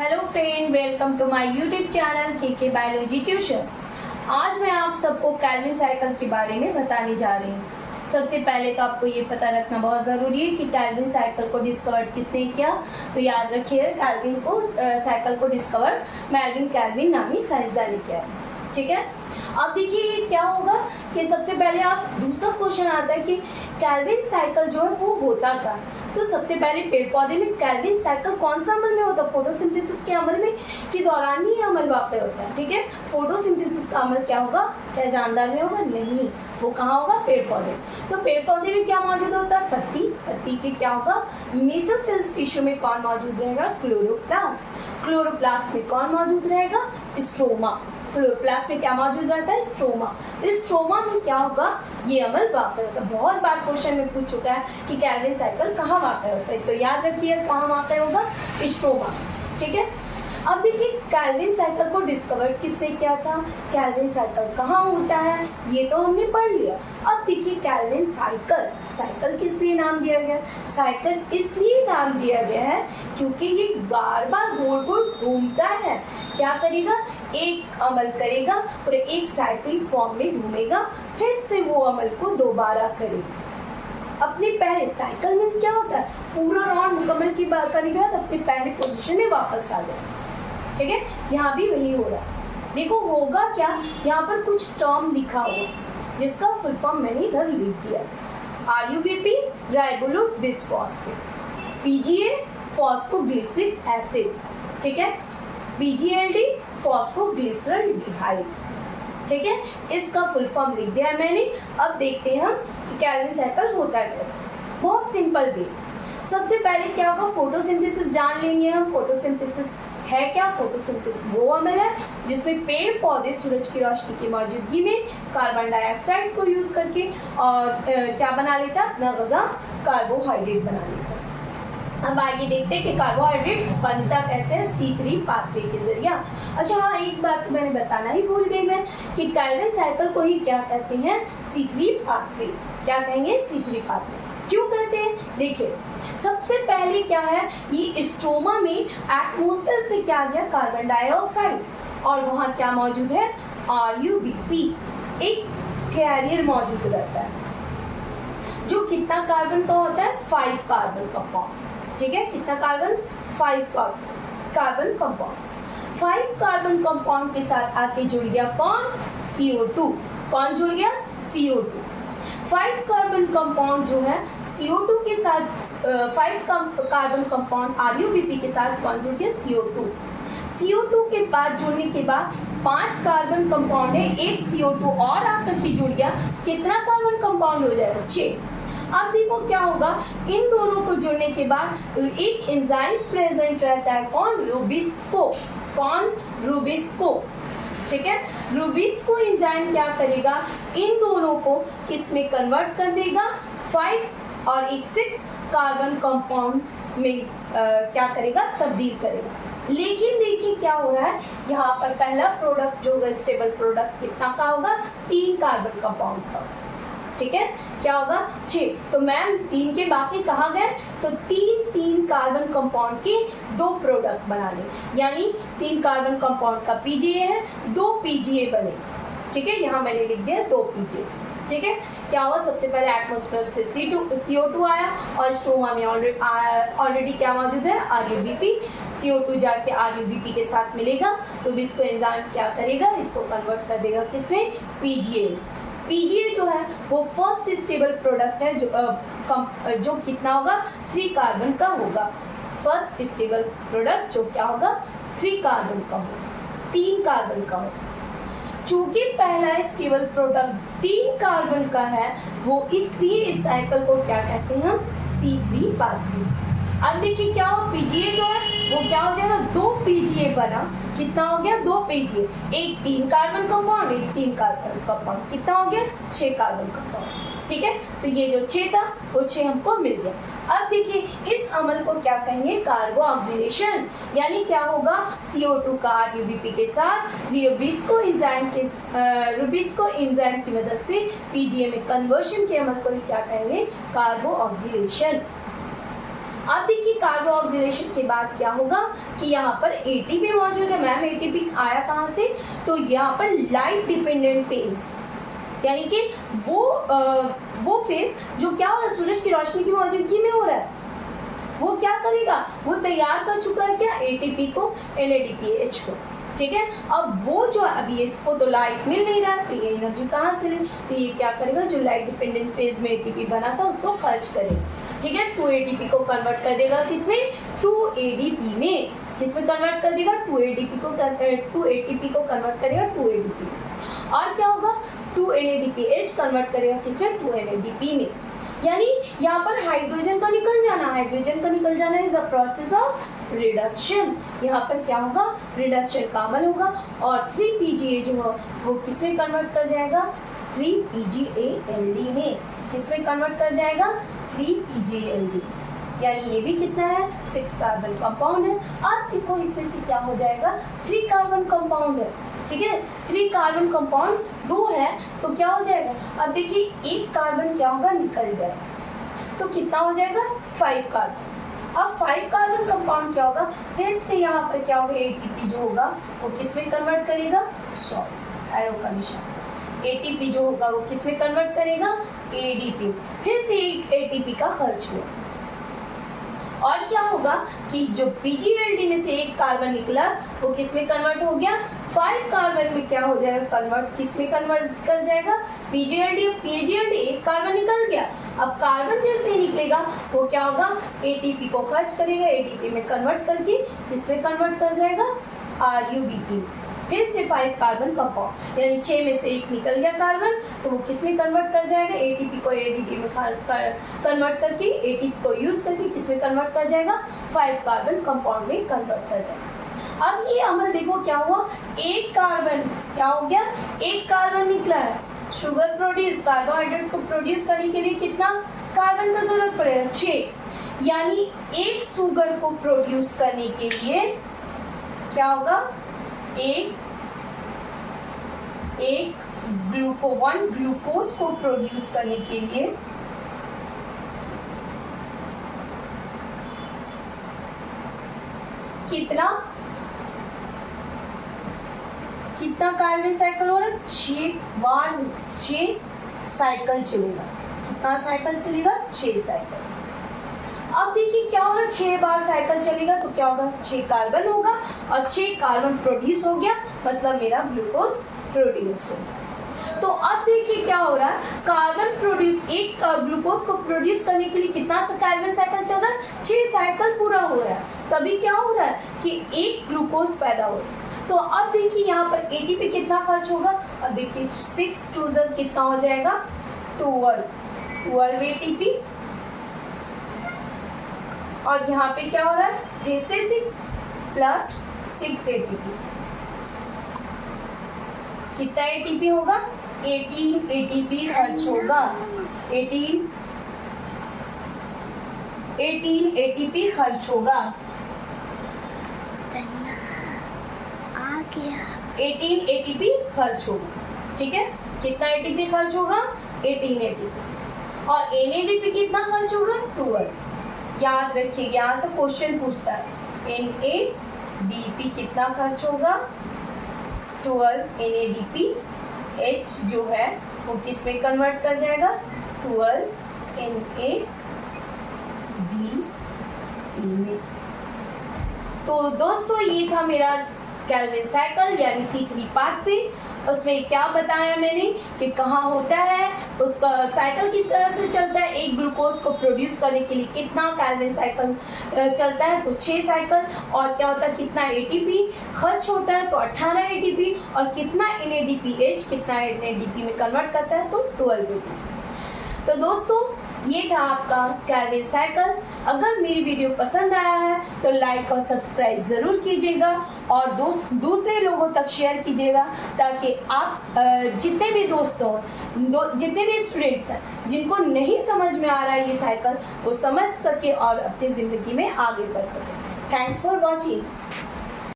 Hello friend, welcome to my YouTube channel के biology tuition. आज मैं आप सबको कैल्विन साइकिल के बारे में बताने जा रही हूँ। सबसे पहले तो आपको ये पता रखना बहुत ज़रूरी है कि कैल्विन साइकिल को डिस्कवर किसने किया। तो याद रखिए, कैल्विन को साइकिल को डिस्कवर मेल्विन कैल्विन नामी साइंसदान ने किया। ठीक है, अब देखिए क्या होगा कि सबसे पहले आप दूसरा क्वेश्चन आता है कि कैल्विन साइकिल जो है वो होता क्या। तो सबसे पहले पेड़ पौधे में कैल्विन साइकिल कौन सा अमल में होता है? फोटोसिंथेसिस के अमल में के दौरान ही अमल वाक़ होता है। ठीक है, फोटोसिंथेसिस का अमल क्या होगा? क्या जानदार में होगा? नहीं, वो कहाँ होगा? पेड़ पौधे। तो पेड़ पौधे में क्या मौजूद होता है? पत्ती के क्या होगा? मेसोफिल्स टिश्यू में कौन मौजूद रहेगा? क्लोरोप्लास्ट। क्लोरोप्लास्ट में कौन मौजूद रहेगा? स्ट्रोमा। क्लोरोप्लास्ट में क्या मौजूद रहता है? स्ट्रोमा। तो स्ट्रोमा में क्या होगा? ये अमल वाक़ होता है। बहुत बार क्वेश्चन में पूछ चुका है कि कैल्विन साइकिल कहाँ वाक़ होता है, तो याद रखिए कहाँ वाक़ होगा? स्ट्रोमा। ठीक है, अब देखिए कैल्विन साइकिल को डिस्कवर किसने किया था? कैल्विन साइकिल कहाँ होता है ये तो हमने पढ़ लिया। अब देखिए कैल्विन साइकिल किस लिए नाम दिया गया? साइकिल इसलिए नाम दिया गया है क्योंकि ये बार बार गोल गोल घूमता है। क्या करेगा? एक अमल करेगा और एक साइकिल फॉर्म में घूमेगा, फिर से वो अमल को दोबारा करेगा। अपने पहले साइकिल में क्या होता है? पूरा राउंड मुकम्मल की बात करने के बाद अपने पहले पोजीशन में वापस आ जाए। ठीक है, यहाँ भी वही हो रहा है। देखो होगा क्या, यहाँ पर कुछ टर्म लिखा हुआ जिसका फुल फॉर्म मैंने इधर लिख दिया। RUBP राइबोलोज bisphosphate, PGA phosphoglyceric acid, ठीक है, PGLD फॉस्फोग्लिसरॉल्डिहाइड। ठीक है, इसका फुल फॉर्म लिख दिया है मैंने। अब देखते हैं हम कि कैल्विन साइकिल होता है कैसे। बहुत सिंपल वे। सबसे पहले क्या होगा? फोटोसिंथेसिस जान लेंगे हम। फोटोसिंथेसिस है क्या? फोटोसिंथेसिस वो अमल है जिसमें पेड़ पौधे सूरज की रोशनी की मौजूदगी में कार्बन डाइऑक्साइड को यूज करके और क्या बना लेता है? अपना ग़िज़ा कार्बोहाइड्रेट बना लेता है। अब आइए देखते हैं कि कार्बोहाइड्रेट बनता कैसे है? C3 पाथवे के जरिए। अच्छा हाँ, एक बात तो मैंने बताना ही भूल गई मैं कि कैल्विन साइकिल को ही क्या कहते हैं? C3 pathway. क्या कहेंगे? C3 pathway. क्यों कहते हैं? देखिए सबसे पहले क्या है, ये स्ट्रोमा में एटमॉस्फेयर से क्या गया? कार्बन डाइऑक्साइड, और वहाँ क्या मौजूद है? RUBP, एक कैरियर मौजूद रहता है जो कितना कार्बन का होता है? 5 कार्बन कंपाउंड। ठीक है, कितना carbon? 5 carbon compound. 5 carbon compound के साथ आके जुड़ गया कौन? CO2। कौन जुड़ गया? CO2। 5 कार्बन कंपाउंड जो है CO2 के साथ 5 कार्बन कंपाउंड RUBP के साथ कौन जुड़ गया? CO2। CO2 के बाद जुड़ने के बाद 5 कार्बन कंपाउंड है, एक CO2 और आकर के जुड़ गया। कितना कार्बन कंपाउंड हो जाएगा? 6। अब देखो क्या होगा, इन दोनों को जुड़ने के बाद एक एंजाइम प्रेजेंट रहता है। कौन? रुबिस्को। कौन? रुबिस्को। ठीक है, रुबिस्को एंजाइम क्या करेगा? इन दोनों को किस में कन्वर्ट कर देगा? 5 और एक 6 कार्बन कंपाउंड में क्या करेगा? तब्दील करेगा। लेकिन देखिए क्या हो रहा है, यहाँ पर पहला प्रोडक्ट जो होगा स्टेबल प्रोडक्ट कितना का होगा? 3 कार्बन कंपाउंड का। ठीक है, क्या होगा? 6। तो मैम 3 के बाकी कहाँ गए? तो 3 कार्बन कंपाउंड के 2 प्रोडक्ट बना ले, यानी 3 कार्बन कंपाउंड का PGA है, 2 PGA बने। ठीक है, यहाँ मैंने लिख दिया 2 PGA। ठीक है, क्या हुआ? सबसे पहले एटमॉस्फेयर से CO2 आया और स्ट्रोमा में ऑलरेडी क्या मौजूद है? RUBP। CO2 जाके RUBP के साथ मिलेगा, तो इसको एंजाइम क्या करेगा? इसको कन्वर्ट कर देगा किसमें? PGA। PGA जो है वो फर्स्ट स्टेबल प्रोडक्ट है जो कितना होगा? 3 कार्बन का होगा। फर्स्ट स्टेबल प्रोडक्ट जो क्या होगा? 3 कार्बन का होगा, 3 कार्बन का होगा। चूंकि पहला स्टेबल प्रोडक्ट 3 कार्बन का है, वो इसलिए इस साइकिल को क्या कहते हैं हम? C3 pathway. अब देखिए क्या हो, PGA जो है वो क्या हो जाएगा? 2 PGA बना। कितना हो गया? 2 PGA। एक 3 कार्बन कंपाउंड, एक 3 कार्बन कंपाउंड। कितना हो गया? 6 कार्बन कंपाउंड। ठीक है, तो ये जो 6 था वो 6 हमको मिल गया। अब देखिए इस अमल को क्या कहेंगे? कार्बो ऑक्सीडेशन। यानी क्या होगा? CO2 का RUBP के साथ रुबिस्को एंजाइम की मदद से PGA में कन्वर्शन के अमल को ही क्या कहेंगे? कार्बो ऑक्सीडेशन। अब देखिए कार्बोक्सिलेशन के बाद क्या होगा कि यहाँ पर एटीपी मौजूद है। मैम एटीपी आया कहाँ से? तो यहाँ पर लाइट डिपेंडेंट फेज, यानी कि वो फेज जो क्या हो रहा है, सूरज की रोशनी की मौजूदगी में हो रहा है, वो क्या करेगा, वो तैयार कर चुका है क्या, एटीपी को, NADPH को। ठीक है, अब वो जो अभी इसको तो लाइट मिल नहीं रहा, तो ये एनर्जी कहाँ से ले, तो ये क्या करेगा, जो लाइट डिपेंडेंट फेज में एटीपी बना था उसको खर्च करेगा। ठीक है, 2 ADP को कन्वर्ट कर देगा किसमें, 2 ADP में। किसमें कन्वर्ट कर देगा, 2 ADP को 2 ATP को कन्वर्ट करेगा 2 ADP में। और क्या होगा, 2 NADPH कन्वर्ट करेगा किसमें, 2 NADP में। यानी यहाँ पर हाइड्रोजन का निकल जाना, हाइड्रोजन का निकल जाना is the process of reduction. यहाँ पर क्या होगा, रिडक्शन का अमल होगा और 3PGA जो है वो किसमें कन्वर्ट कर जाएगा, 3PGALD में। किसमें कन्वर्ट कर जाएगा, 3PGALD। यानी ये भी कितना है, 6 कार्बन कंपाउंड है। अब देखो इसमें से क्या हो जाएगा, 3 कार्बन कंपाउंड है। ठीक है, 3 कार्बन कंपाउंड 2 है तो क्या हो जाएगा, अब देखिए 1 कार्बन क्या होगा, निकल जाएगा, तो कितना हो जाएगा, 5 कार्बन। अब 5 कार्बन कंपाउंड क्या होगा, फिर से यहाँ पर क्या होगा, ATP जो होगा वो किसमें कन्वर्ट करेगा, सॉरी एरो का निशान, ATP जो होगा वो किसमें कन्वर्ट करेगा, ADP। फिर से ATP का खर्च हुआ और क्या होगा कि जो PGLD में से 1 कार्बन निकला वो किसमें कन्वर्ट हो गया, 5 कार्बन में क्या हो जाएगा, कन्वर्ट किसमें कन्वर्ट कर जाएगा, PGLD 1 कार्बन निकल गया। अब कार्बन जैसे ही निकलेगा वो क्या होगा, ATP को खर्च करेगा, ATP में कन्वर्ट करके किसमें कन्वर्ट कर जाएगा, RUBP। फिर से 5 कार्बन कंपाउंड, यानी 6 में से 1 निकल गया कार्बन, तो वो किसमें कन्वर्ट कर जाएगा, ATP को ADP में कन्वर्ट करके, ATP को यूज करके किसमें कन्वर्ट कर जाएगा, 5 कार्बन कंपाउंड में कन्वर्ट कर जाएगा। अब ये अमल देखो क्या हुआ, 1 कार्बन क्या हो गया, 1 कार्बन निकला है, शुगर प्रोड्यूस, कार्बोहाइड्रेट को प्रोड्यूस करने के लिए कितना कार्बन का जरूरत पड़ेगा, 6। यानी 1 शुगर को प्रोड्यूस करने के लिए क्या होगा, एक ग्लूकोज को प्रोड्यूस करने के लिए कितना कार्बन साइकिल हो रहा है, 6 साइकिल चलेगा। कितना साइकिल चलेगा, 6 साइकिल। अब देखिए क्या होगा, 6 बार साइकिल चलेगा तो क्या होगा, 6 कार्बन होगा और 6 कार्बन प्रोड्यूस हो गया, मतलब मेरा ग्लूकोज प्रोड्यूस हो गया। तो अब देखिए क्या हो रहा है, कार्बन प्रोड्यूस, एक ग्लूकोज को प्रोड्यूस करने के लिए कितना सा कार्बन साइकिल चल रहा है, 6 साइकिल पूरा हो रहा है। तभी क्या हो रहा है कि 1 ग्लूकोज पैदा हो रहा है। तो अब देखिए यहाँ पर ATP कितना खर्च होगा, अब देखिए 6 2 कितना हो जाएगा, 12 ATP। और यहाँ पे क्या हो रहा है, फिर से 6 प्लस 6 ATP, कितना ATP होगा, 18 ATP खर्च होगा, 18 ATP खर्च होगा, 18 ATP खर्च होगा। ठीक है, कितना ATP खर्च होगा, 18 ATP। और NADP कितना खर्च होगा, 12। याद रखिए यहाँ से क्वेश्चन पूछता है, NADP कितना खर्च होगा, 12 NADP। H जो है वो किस में कन्वर्ट कर जाएगा, 12 NADP में। तो दोस्तों ये था मेरा केल्विन साइकिल यानी C3 पाथवे। उसमें क्या बताया मैंने कि कहाँ होता है, उसका साइकिल किस तरह से चलता है, एक ग्लूकोज को प्रोड्यूस करने के लिए कितना केल्विन साइकिल चलता है, तो 6 साइकिल। और क्या होता है, कितना ATP खर्च होता है, तो 18 ATP। और कितना NADPH, कितना NADP में कन्वर्ट करता है, तो 12 ATP। तो दोस्तों ये था आपका केल्विन साइकिल। अगर मेरी वीडियो पसंद आया है तो लाइक और सब्सक्राइब ज़रूर कीजिएगा और दूसरे लोगों तक शेयर कीजिएगा, ताकि आप जितने भी दोस्तों जितने भी स्टूडेंट्स हैं जिनको नहीं समझ में आ रहा है ये साइकिल, वो समझ सके और अपनी ज़िंदगी में आगे बढ़ सके। Thanks for watching.